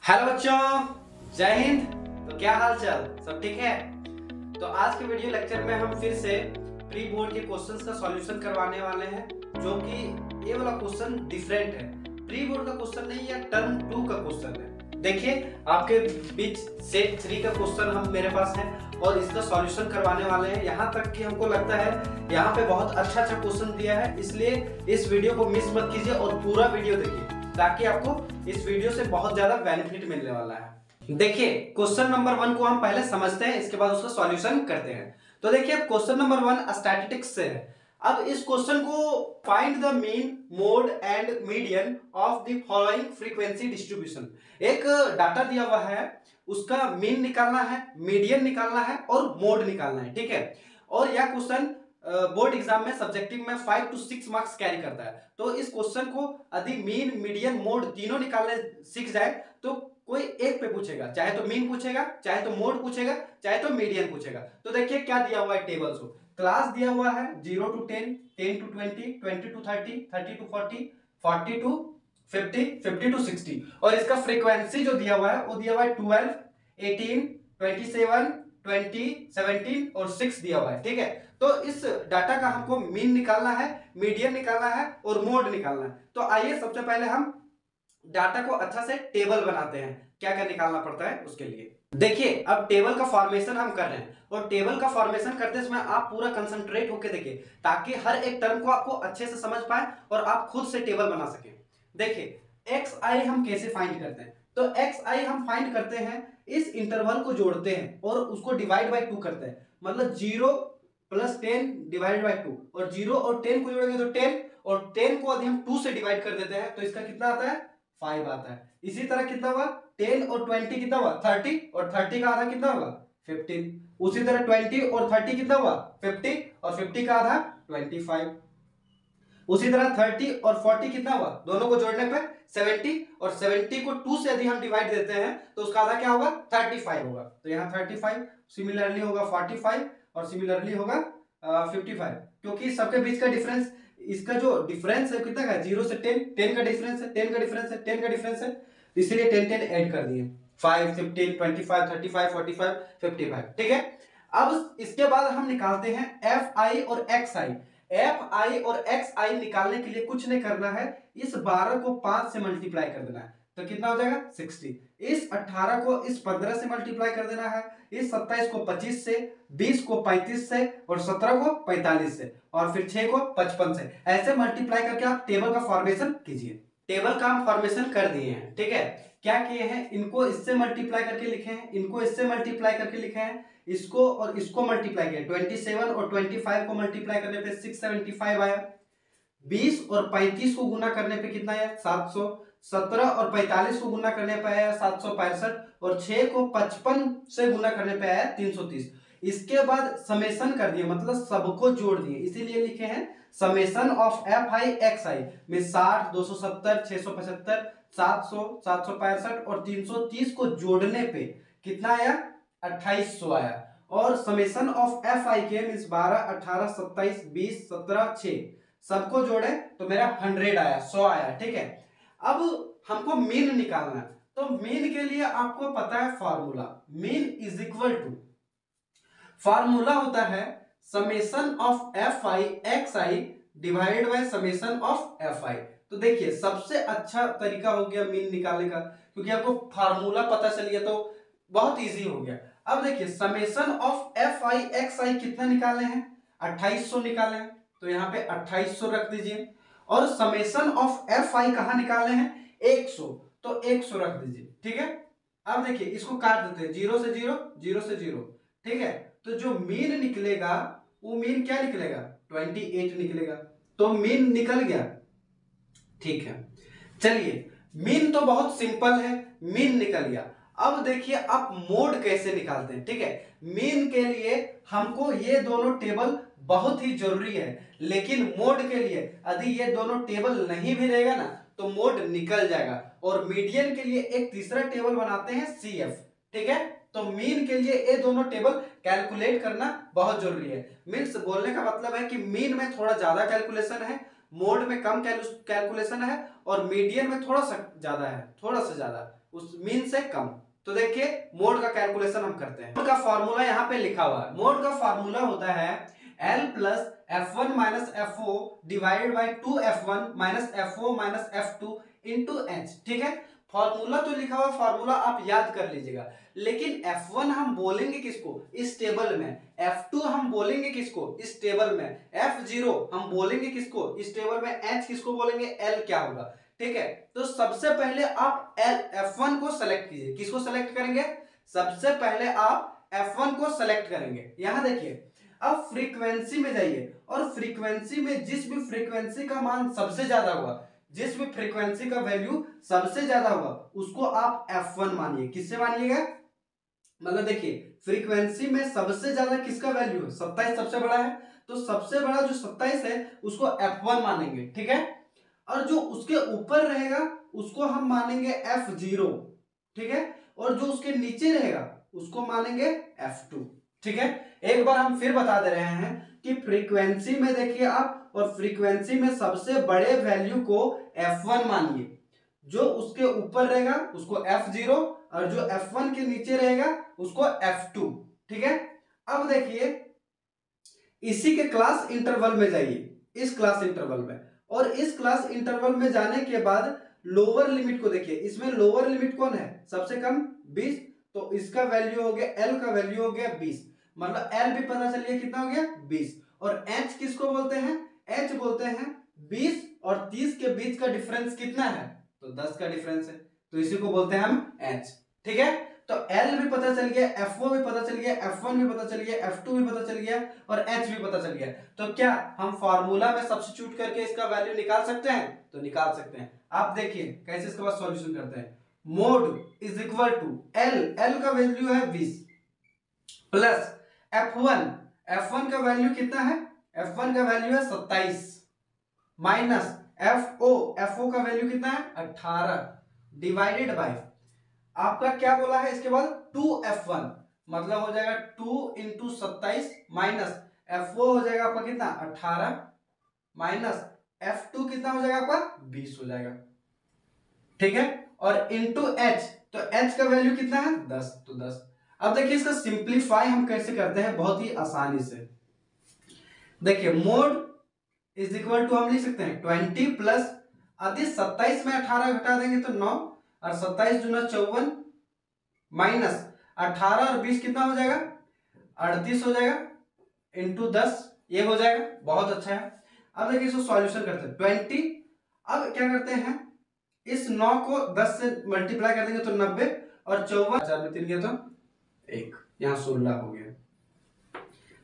Hello बच्चों, जय हिंद। तो क्या हाल चाल, सब ठीक है? तो आज के वीडियो लेक्चर में हम फिर से प्री बोर्ड के क्वेश्चंस का सॉल्यूशन करवाने वाले हैं, जो कि ये वाला क्वेश्चन डिफरेंट है। प्री बोर्ड का क्वेश्चन नहीं, यह टर्म 2 का क्वेश्चन है। देखिए, आपके बीच सेट 3 का क्वेश्चन हम मेरे पास है और इसका सॉल्यूशन करवाने वाले हैं। यहाँ तक कि हमको लगता है यहाँ पे बहुत अच्छा क्वेश्चन दिया है, इसलिए इस वीडियो को मिस मत कीजिए और पूरा वीडियो देखिए, ताकि आपको इस वीडियो से बहुत ज्यादा बेनिफिट मिलने वाला है। देखिए, क्वेश्चन नंबर 1 को हम पहले समझते हैं, इसके बाद उसका सॉल्यूशन करते हैं। तो देखिए, क्वेश्चन नंबर 1 स्टैटिस्टिक्स से है। अब इस क्वेश्चन को find the mean mode and median of the following frequency distribution. एक डाटा दिया हुआ है, उसका मीन निकालना है, मीडियन निकालना है और मोड निकालना है, ठीक है। और यह क्वेश्चन बोर्ड एग्जाम में सब्जेक्टिव में 5 to 6 मार्क्स कैरी करता है। तो इस क्वेश्चन को यदि मीन मीडियन मोड तीनों निकालने सीख जाए तो कोई एक पे पूछेगा, चाहे तो मीन पूछेगा, चाहे तो मोड पूछेगा, चाहे तो मीडियन पूछेगा। तो देखिए क्या दिया हुआ है टेबल्स को। क्लास दिया हुआ है 0 to 10, 10 to 20, 20 to 30, 30 to 40, 40 to 50, 50 to 60। और इसका फ्रीक्वेंसी जो दिया हुआ है वो दिया हुआ है 12, 18, 27, 20, 17 और 6 दिया हुआ है, ठीक है। तो इस डाटा का हमको मीन निकालना है, मीडियन निकालना है और मोड निकालना है। तो आइए सबसे पहले हम डाटा को अच्छा से टेबल बनाते हैं। क्या क्या निकालना पड़ता है उसके लिए देखिए। अब टेबल का फॉर्मेशन हम कर रहे हैं और टेबल का फॉर्मेशन करते समय आप पूरा कंसंट्रेट होकर देखिए, ताकि हर एक टर्म को आपको अच्छे से समझ पाए और आप खुद से टेबल बना सकें। देखिए, एक्स आई हम कैसे फाइंड करते हैं। तो एक्स आई हम फाइंड करते हैं, इस इंटरवल को जोड़ते हैं और उसको डिवाइड बाई 2 करते हैं। मतलब 0 प्लस 10 डिवाइड बाई 2, और 0 और 10 को जोड़ेंगे तो 10, और 10 को यदि हम 2 से डिवाइड कर देते हैं तो इसका कितना आता है, 5 आता है। इसी तरह कितना हुआ, 10 और 20 कितना हुआ, 30, और 30 का आधा कितना होगा, 15। उसी तरह 20 और 30 कितना हुआ, 50, और 50 का आधा 25। उसी तरह 30 और 40 कितना हुआ, दोनों को जोड़ने पे 70, और 70 को 2 से यदि हम डिवाइड देते हैं तो उसका आधा क्या होगा, 35 होगा। तो यहाँ 35, सिमिलरली होगा 45, और सिमिलरली होगा 55, क्योंकि सबके बीच का डिफरेंस, इसका जो डिफरेंस है कितना का, 0 से 10, 10 का डिफरेंस है, 10 का डिफरेंस है, 10 का डिफरेंस है, इसलिए 10 10 ऐड कर दिए, 5, 15, 25, 35, 45, 55, ठीक है। अब इसके बाद हम निकालते हैं एफ आई और एक्स आई। एफ आई और एक्स आई निकालने के लिए कुछ नहीं करना है, इस 12 को 5 से मल्टीप्लाई कर देना है, तो कितना हो जाएगा, 60। इस 18 को इस 15 से मल्टीप्लाई कर देना है, इस 27 को 25 से, 20 को 35 से, और 17 को 45 से, और फिर 6 को 55 से। ऐसे मल्टीप्लाई करके आप टेबल का फॉर्मेशन कीजिए। टेबल का हम फॉर्मेशन कर दिए हैं, ठीक है। क्या किए हैं, इनको इससे मल्टीप्लाई करके लिखे हैं, इनको इससे मल्टीप्लाई करके लिखे हैं, इसको और इसको मल्टीप्लाई किया, 27 और 25 को मल्टीप्लाई करने पे 675 आया। 20 और 35 को गुना करने पे कितना आया, 700। 17 और 45 को गुना करने पे आया 765, और 6 को 55 से गुना करने पे आया 330। इसके बाद समेशन कर दिए, मतलब सबको जोड़ दिए, इसीलिए लिखे हैं summation of F I X I में 60, 270, 675, 700, 765 और 330 को जोड़ने पे कितना आया, 2800 आया। और समेशन ऑफ एफ आई के मींस 12, 18, 27, 20, 17, 6 सबको जोड़े तो मेरा 100 आया, 100 आया, ठीक है। अब हमको मीन निकालना है, तो मीन के लिए आपको पता है formula, mean is equal to, formula होता है summation of F I X I divide by summation of F I. तो देखिए, सबसे अच्छा तरीका हो गया मीन निकालने का, क्योंकि आपको फार्मूला पता चल गया तो बहुत इजी हो गया। अब देखिए, summation of F I X I कितना निकाले हैं, 2800 निकाले हैं, तो यहाँ पे 2800 रख दीजिए। और समेशन ऑफ एफ आई कहां निकाले हैं, 100, तो 100 रख दीजिए, ठीक है। अब देखिए, इसको काट देते हैं, 0 से 0, 0 से 0, ठीक है। तो जो मीन निकलेगा वो मीन क्या निकलेगा, 28 निकलेगा। तो मीन निकल गया, ठीक है। चलिए, मीन तो बहुत सिंपल है, मीन निकल गया। अब देखिए आप मोड कैसे निकालते हैं, ठीक है। मीन के लिए हमको ये दोनों टेबल बहुत ही जरूरी है, लेकिन मोड के लिए यदि ये दोनों टेबल नहीं भी रहेगा ना तो मोड निकल जाएगा। और मीडियन के लिए एक तीसरा टेबल बनाते हैं सी एफ, ठीक है। तो मीन के लिए ये दोनों टेबल कैलकुलेट करना बहुत जरूरी है। मीन्स बोलने का मतलब है कि मीन में थोड़ा ज्यादा कैलकुलेशन है, मोड में कम कैलकुलेशन है, और मीडियन में थोड़ा सा ज्यादा है, थोड़ा सा ज्यादा। उस मीन से कम। तो देखिए मोड का कैलकुलेशन हम करते हैं। मोड का फॉर्मूला यहाँ पे लिखा हुआ है। मोड का फॉर्मूला होता है L plus F1 minus F0 divided by 2F1 minus F0 minus F2 into H। ठीक है, फॉर्मूला तो लिखा हुआ, फॉर्मूला आप याद कर लीजिएगा। लेकिन F1 हम बोलेंगे किसको? इस टेबल में। F2 हम बोलेंगे किसको? इस टेबल में। F0 हम बोलेंगे किसको? इस टेबल में। H किसको बोलेंगे? L क्या होगा? ठीक है, तो सबसे पहले आप F1 को सेलेक्ट कीजिए। किसको सेलेक्ट करेंगे? सबसे पहले आप F1 को सेलेक्ट करेंगे। यहां देखिए, अब फ्रीक्वेंसी में जाइए और फ्रीक्वेंसी में जिस भी फ्रीक्वेंसी का मान सबसे ज्यादा हुआ, जिस भी फ्रीक्वेंसी का वैल्यू सबसे ज्यादा हुआ, उसको आप F1 मानिए। किससे मानिएगा? मतलब देखिए फ्रीक्वेंसी में सबसे ज्यादा किसका वैल्यू है? 27 सबसे बड़ा है, तो सबसे बड़ा जो 27 है उसको F1 मानेंगे। ठीक है, और जो उसके ऊपर रहेगा उसको हम मानेंगे F0। ठीक है, और जो उसके नीचे रहेगा उसको मानेंगे F2। ठीक है, एक बार हम फिर बता दे रहे हैं कि फ्रीक्वेंसी में देखिए आप, और फ्रीक्वेंसी में सबसे बड़े वैल्यू को F1 मानिए, जो उसके ऊपर रहेगा उसको F0, और जो F1 के नीचे रहेगा उसको F2। ठीक है, अब देखिए इसी के क्लास इंटरवल में जाइए, इस क्लास इंटरवल में, और इस क्लास इंटरवल में जाने के बाद लोअर लिमिट को देखिए। इसमें लोअर लिमिट कौन है? सबसे कम 20, तो इसका वैल्यू हो गया, L का वैल्यू हो गया 20। मतलब L भी पता चलिए कितना हो गया? 20। और H किसको बोलते हैं? H बोलते हैं 20 और 30 के बीच का डिफरेंस कितना है? तो 10 का डिफरेंस है, तो इसी को बोलते हैं हम H। ठीक है, तो L भी पता चल गया, F0 भी पता चल गया, F1 भी पता चल गया, F2 भी पता चल गया, और H भी पता चल गया। तो क्या हम फार्मूला में सब्स्टिट्यूट करके इसका वैल्यू निकाल सकते हैं? तो निकाल सकते हैं। आप देखिए कैसे इसके बाद सॉल्यूशन करते हैं। Mode is equal to L का वैल्यू है 20 प्लस F1 का वैल्यू कितना है? F1 का वैल्यू है 27 माइनस FO का वैल्यू कितना है? 18 डिवाइडेड बाय आपका क्या बोला है इसके बाद? 2F1, मतलब हो जाएगा 2 इंटू 27 माइनस F0 हो जाएगा आपका कितना? 18 माइनस F2 कितना हो जाएगा आपका? 20 हो जाएगा। ठीक है, और इंटू H, तो H का वैल्यू कितना है? 10, तो 10। अब देखिए इसका सिंप्लीफाई हम कैसे करते हैं, बहुत ही आसानी से। देखिए मोड इज इक्वल टू हम लिख सकते हैं 20 प्लस, आदि 27 में 18 घटा देंगे तो 9, और 27 दूना 54 माइनस 18 और 20 कितना हो जाएगा? 38 हो जाएगा, इंटू 10 ये हो जाएगा। बहुत अच्छा है। अब देखिए इसको सॉल्यूशन करते हैं। 20, अब क्या करते हैं, इस 9 को 10 से मल्टीप्लाई कर देंगे तो 90, और 54 4 में 3 गया तो 1, यहाँ 16 हो गया।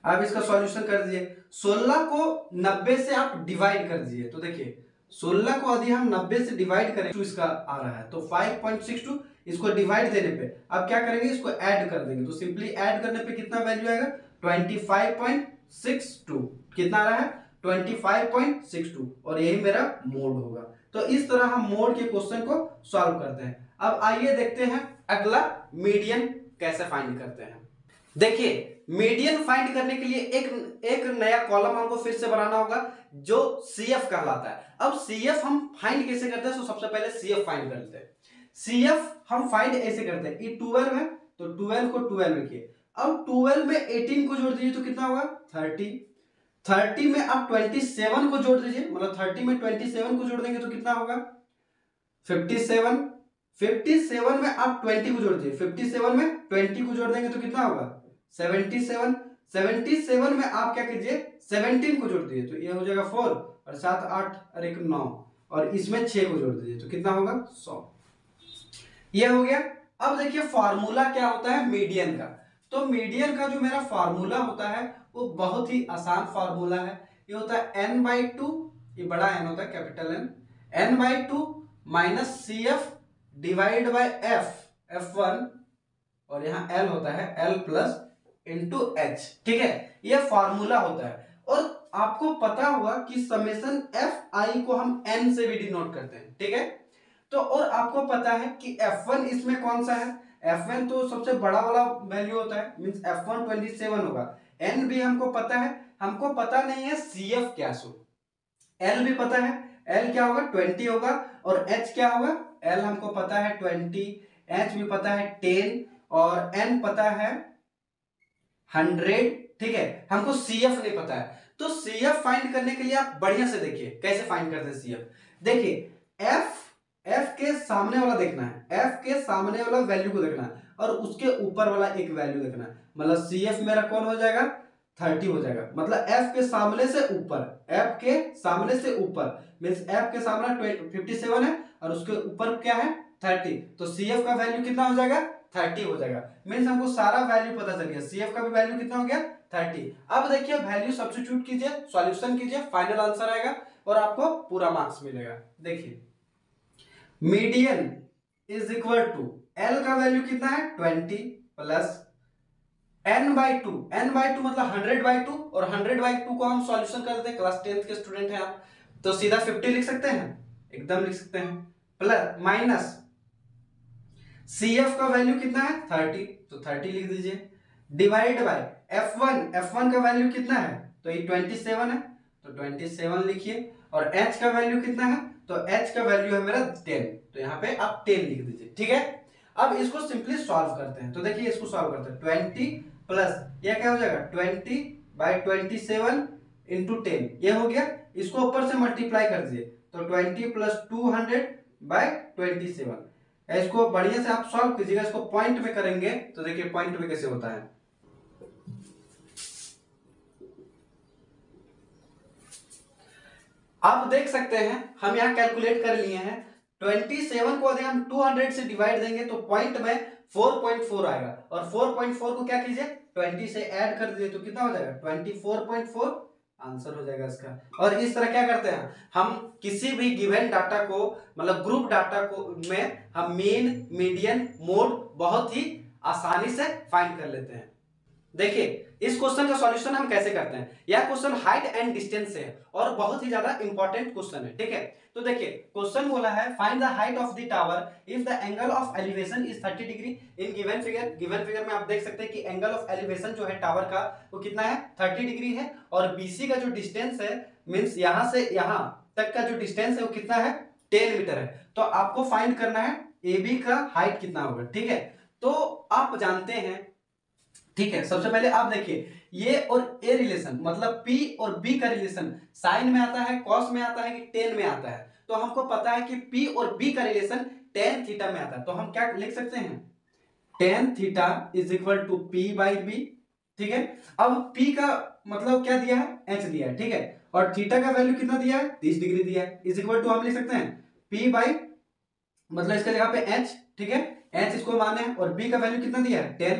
अब इसका सॉल्यूशन कर दीजिए। 16 को 90 से आप डिवाइड कर दीजिए, तो देखिए 16 को यदि हम 90 से डिवाइड करें तो इसका आ रहा है, तो 5.62। इसको डिवाइड देने पे अब क्या करेंगे, इसको ऐड कर देंगे, तो सिंपली ऐड करने पे कितना वैल्यू आएगा? 25.62। कितना आ रहा है? 25.62, और यही मेरा मोड होगा। तो इस तरह हम मोड के क्वेश्चन को सॉल्व करते हैं। अब आइए देखते हैं अगला मीडियन कैसे फाइंड करते हैं। देखिए मीडियन फाइंड करने के लिए एक नया कॉलम हमको फिर से बनाना होगा जो CF कहलाता है। अब CF हम फाइंड कैसे करते हैं? तो सबसे पहले CF फाइंड करते हैं। CF हम फाइंड ऐसे करते हैं, ये 12 है तो 12 को 12 लिखिए। अब 12 में 18 को जोड़ दीजिए तो कितना होगा? 30। 30 में आप 27 को जोड़ दीजिए, मतलब 30 में 27 को जोड़ देंगे तो कितना होगा? 57। 57 में आप 20 को जोड़ दीजिए, 57 में 20 को जोड़ देंगे तो कितना होगा? 77। 77 में आप क्या कीजिए? 17 को जोड़ दीजिए, तो ये हो जाएगा 4, और 7 8 और 1 9, और इसमें 6 को जोड़ दीजिए तो कितना होगा? 100। ये हो गया। अब देखिए फार्मूला क्या होता है मीडियन का। तो मीडियन का जो मेरा फार्मूला होता है वो बहुत ही आसान फार्मूला है। ये होता है n/2, ये बड़ा N होता है, capital N, n/2 minus CF divide by F1, और यहाँ L होता है L प्लस इंटू H। ठीक है, यह फार्मूला होता है। और आपको पता होगा कि समेशन Fi को हम n से भी डिनोट करते हैं। ठीक है, तो और आपको पता है कि F1 इसमें कौन सा है? F1 तो सबसे बड़ा वाला वैल्यू होता है, मींस F1 27 होगा। n भी हमको पता है, हमको पता नहीं है CF क्या सो। L भी पता है, L क्या होगा? 20 होगा, और H क्या होगा? L हमको पता है 20, एच भी पता है 10 और एन पता है 100, ठीक है। हमको सी एफ नहीं पता है, तो सी एफ फाइंड करने के लिए आप बढ़िया से देखिए कैसे फाइंड करते हैं सी एफ। देखिए एफ के सामने वाला देखना है, एफ के सामने वाला वैल्यू को देखना है और उसके ऊपर वाला एक वैल्यू देखना है। मतलब सी एफ मेरा कौन हो जाएगा, 30 हो जाएगा। मतलब एफ के सामने से ऊपर, एफ के सामने से ऊपर मीन्स एफ के सामने 57 है और उसके ऊपर क्या है 30, तो सी एफ का वैल्यू कितना हो जाएगा 30 हो जाएगा। मीन्स हमको सारा वैल्यू पता चल गया, सी एफ का भी वैल्यू कितना हो गया 30। अब देखिए वैल्यू सब्स्टिट्यूट कीजिए, सॉल्यूशन कीजिए, फाइनल आंसर आएगा और आपको पूरा मार्क्स मिलेगा। देखिए median is equal to L का वैल्यू कितना है 20 प्लस n/2, n/2 मतलब 100/2 और 100/2 को हम सॉल्यूशन कर देते हैं, क्लास 10th के स्टूडेंट हैं आप तो सीधा 50 लिख सकते हैं, एकदम लिख सकते हैं, प्लस माइनस CF का वैल्यू कितना है 30 तो 30 लिख दीजिए, डिवाइड बाय F1 का वैल्यू कितना है तो ये 27 है तो 27 लिखिए और H का वैल्यू कितना है तो H का वैल्यू है मेरा 10 तो यहाँ पे आप 10 लिख दीजिए, ठीक है। अब इसको सिंपली सॉल्व करते हैं, तो देखिए इसको सॉल्व करते हैं 20 प्लस यह क्या हो जाएगा 20/27 इंटू 10 ये हो गया, इसको ऊपर से मल्टीप्लाई कर दीजिए तो 20 प्लस 200/27, इसको बढ़िया से आप सॉल्व कीजिएगा। इसको पॉइंट में करेंगे तो देखिए पॉइंट में कैसे होता है। आप देख सकते हैं हम यहां कैलकुलेट कर लिए हैं, 27 को यदि हम 200 से डिवाइड देंगे तो पॉइंट में 4.4 आएगा और 4.4 को क्या कीजिए 20 से ऐड कर दीजिए तो कितना हो जाएगा 24.4 आंसर हो जाएगा इसका। और इस तरह क्या करते हैं हम किसी भी गिवन डाटा को मतलब ग्रुप डाटा को में हम मीन मीडियन मोड बहुत ही आसानी से फाइंड कर लेते हैं। देखिए इस क्वेश्चन का सॉल्यूशन हम कैसे करते हैं, यह क्वेश्चन हाइट एंड डिस्टेंस से है और बहुत ही ज्यादा इंपॉर्टेंट क्वेश्चन है, ठीक है। तो देखिए क्वेश्चन बोला है find the height of the tower if the angle of elevation is 30 degree in given figure. Given figure में आप देख सकते हैं कि एंगल ऑफ एलिवेशन जो है टावर का वो कितना है 30 डिग्री है और बीसी का जो डिस्टेंस है मींस यहां से यहां तक का जो डिस्टेंस है वो कितना है 10 मीटर है। तो आपको फाइंड करना है AB का हाइट कितना होगा, ठीक है। तो आप जानते हैं, ठीक है, सबसे पहले आप देखिए ये और ए रिलेशन मतलब P और B का रिलेशन साइन में आता है, कॉस में आता है कि टेन में आता है। तो हमको पता है कि P और B का रिलेशन टेन थीटा में आता है, तो हम क्या लिख सकते हैं tan theta is equal to P/B, ठीक है। अब P का मतलब क्या दिया है H दिया है, ठीक है, और थीटा का वैल्यू कितना दिया है 30 डिग्री दिया है, इज इक्वल टू हम लिख सकते हैं P बाई मतलब इसका जगह पे H, ठीक है, H इसको माने हैं और B का वैल्यू कितना दिया है 10,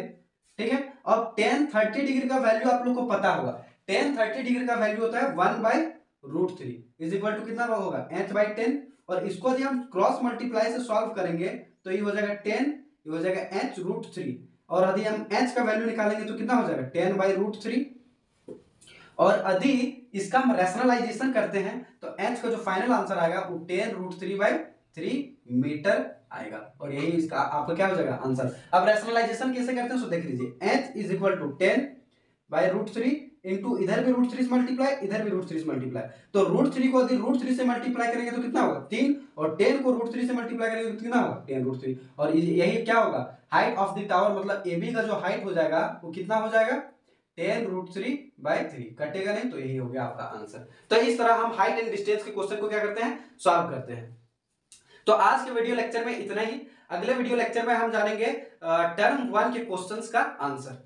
ठीक है। अब tan 30 डिग्री का वैल्यू आप लोग को पता होगा, tan 30 डिग्री का वैल्यू होता है 1/√3 इज इक्वल टू कितना होगा h/10 और इसको यदि हम क्रॉस मल्टीप्लाई से सॉल्व करेंगे तो ये हो जाएगा 10, ये हो जाएगा h√3 और यदि हम h का वैल्यू निकालेंगे तो कितना हो जाएगा 10/√3 और यदि इसका हम रैशनलाइजेशन करते हैं तो h का जो फाइनल आंसर आएगा वो 10√3/3 मीटर आएगा और यही इसका आपका क्या हो जाएगा आंसर। अब रैशनलाइजेशन कैसे करते हैं सो देख लीजिए h is equal to 10/√3 into इधर भी √3 से मल्टीप्लाई इधर भी √3 से मल्टीप्लाई, तो √3 को यदि √3 से मल्टीप्लाई करेंगे तो कितना होगा 3 और 10 को √3 से मल्टीप्लाई करेंगे तो कितना होगा 10√3 और यही क्या होगा हाइट ऑफ द टावर मतलब AB का जो हाइट हो जाएगा वो कितना हो जाएगा 10√3/3 कटेगा नहीं तो यही हो गया आपका आंसर। तो इस तरह हम हाइट एंड डिस्टेंस के क्वेश्चन को क्या करते हैं सॉल्व करते हैं। तो आज के वीडियो लेक्चर में इतना ही, अगले वीडियो लेक्चर में हम जानेंगे टर्म 1 के क्वेश्चंस का आंसर।